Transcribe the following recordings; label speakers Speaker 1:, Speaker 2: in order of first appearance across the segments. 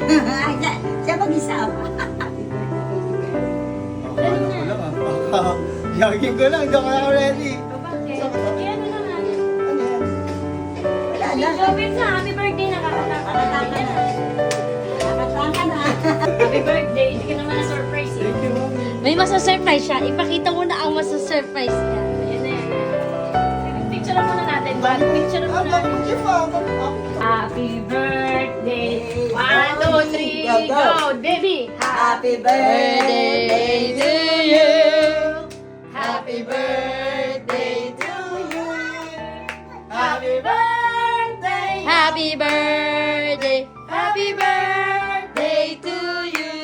Speaker 1: Siya mag-isa.
Speaker 2: Ano ko lang ah. Yagin ko lang, hindi ako ready.
Speaker 3: Bakit? Eh, ano naman?
Speaker 2: Ano yan?
Speaker 1: Wala
Speaker 3: Si
Speaker 1: na.
Speaker 3: Jobert na, happy birthday, nakakataka na.
Speaker 1: Nakataka na.
Speaker 3: Happy birthday, hindi ka naman na-surprise eh.
Speaker 2: Thank you, Mami.
Speaker 4: May masasurprise siya. Ipakita mo na ang masasurprise niya.
Speaker 3: Ayan na yan. Picture muna natin. Picture
Speaker 2: Ah,
Speaker 3: muna
Speaker 2: bakit
Speaker 3: natin.
Speaker 2: yung pa?
Speaker 3: Happy birthday. 1, 2, 3, go. Baby.
Speaker 1: Happy birthday to you.
Speaker 2: Happy birthday to you.
Speaker 3: Happy birthday.
Speaker 4: Happy birthday!
Speaker 3: Happy birthday to you.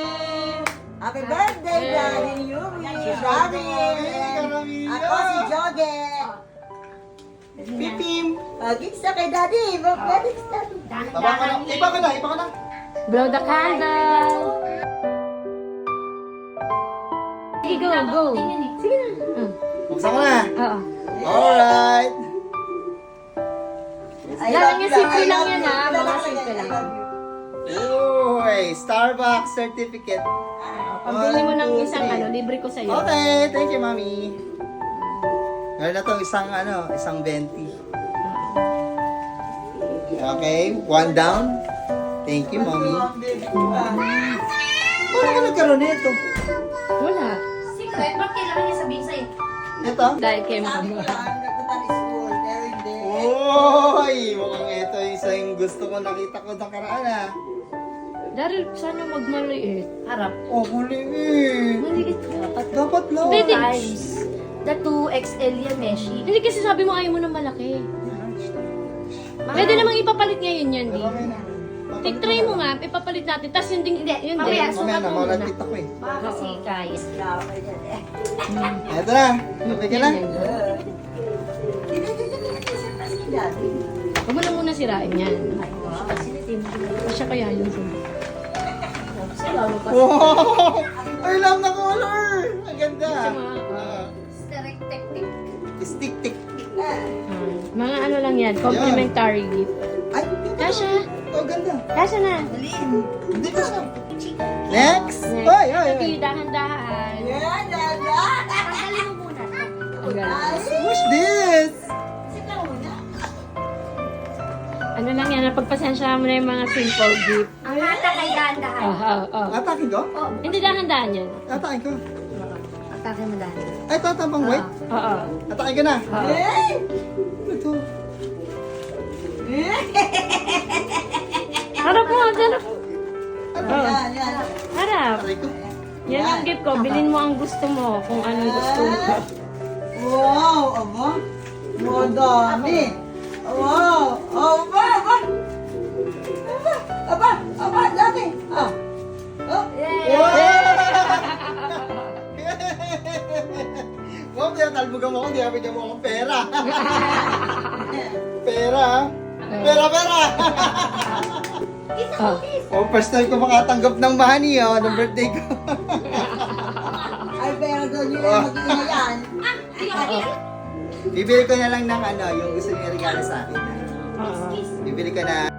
Speaker 1: Happy birthday, Daddy Yumi. Daddy. Ako si Joge.
Speaker 2: Pipim.
Speaker 1: Pagkik sa kay Daddy. Pagkik sa
Speaker 2: Baba ka na. Iba ka na, iba ka na.
Speaker 4: Blow the candle! Sige, go, go! Sige na.
Speaker 2: Buksan ko na.
Speaker 4: Oo.
Speaker 2: Alright.
Speaker 4: Lang yan, simple lang yan, ha? Mga simple lang.
Speaker 2: Uy, Starbucks certificate.
Speaker 4: Pambili mo ng
Speaker 2: 1, 2,
Speaker 4: isang
Speaker 2: 3.
Speaker 4: ano, libre ko sa'yo.
Speaker 2: Okay, thank you, Mami. Meron na tong isang 20. Okay, one down. Thank you, Mami. Paano ka nagkaroon nito?
Speaker 4: Wala.
Speaker 3: Secret, bakit kailangan niya sabihin sa'yo?
Speaker 2: Ito?
Speaker 4: Dahil kayo
Speaker 1: Sabi ko
Speaker 4: mo.
Speaker 1: lang, nagpunta ni school. Pero hindi.
Speaker 2: Uy, mukhang ito yung isa yung gusto ko nakita ko nakaraan ah.
Speaker 4: Daryl, sana magmaliit.
Speaker 3: Harap.
Speaker 2: Oh, huli eh.
Speaker 4: Maliit dapat.
Speaker 2: Dapat lang.
Speaker 4: Pwede.
Speaker 3: Size. The 2XL yan, Meshi.
Speaker 4: Hindi kasi sabi mo ayaw mo ng malaki. Pwede namang ipapalit ngayon yan, di.
Speaker 2: Okay na.
Speaker 4: Try mo nga, ipapalit natin. Tapos yun din, yun
Speaker 3: Mamaya,
Speaker 4: din.
Speaker 2: Mamaya na, mawala kita ko eh.
Speaker 3: Baka kasi kaya.
Speaker 2: Eto na. Okay ka na?
Speaker 4: Huwag mo na muna sirain yan. Siya kaya yun.
Speaker 2: Wow! I love na color! Ang ganda. Stick-tick.
Speaker 4: Mga ano lang yan, complimentary gift.
Speaker 2: Ay,
Speaker 4: Kasha!
Speaker 2: oh, ganda.
Speaker 4: Kasha na!
Speaker 2: Hindi ka siya. Next! Ay, ay,
Speaker 4: Sabi,
Speaker 2: ay.
Speaker 4: dahan-dahan.
Speaker 1: Yan, yan,
Speaker 3: Tanggalin mo muna.
Speaker 4: Ang galing.
Speaker 2: What's this?
Speaker 4: Ano lang yan, napagpasensya mo na yung mga simple gift.
Speaker 3: Ang hata kay dahan-dahan.
Speaker 2: Atakin ko?
Speaker 4: Hindi dahan-dahan yan.
Speaker 2: Atakin ko.
Speaker 3: Atake mo dahan.
Speaker 2: Ay, ito, tabang white.
Speaker 4: Oo.
Speaker 2: Atakin ko na.
Speaker 4: Oo.
Speaker 2: Ito.
Speaker 4: Harap mo, harap.
Speaker 1: yan, yan.
Speaker 4: Harap.
Speaker 2: Aray ko.
Speaker 4: Yan yung gift ko. Bilhin mo ang gusto mo. Kung anong gusto mo.
Speaker 1: Wow, aba. Madami. Wow, aba, aba. Aba, dami. Ah. Oh.
Speaker 2: Wow, tinatalbogan mo ako, di bigyan mo akong pera. Pera, ha? Pera!
Speaker 4: Oh.
Speaker 2: Oh, first time ko makatanggap ng money, oh, ng birthday ko.
Speaker 1: Ay, pero doon yun ang mag-iingayan.
Speaker 2: Bibili ko na lang ng ano, yung gusto niya regalo sa akin.
Speaker 4: Oo.
Speaker 2: Bibili ko na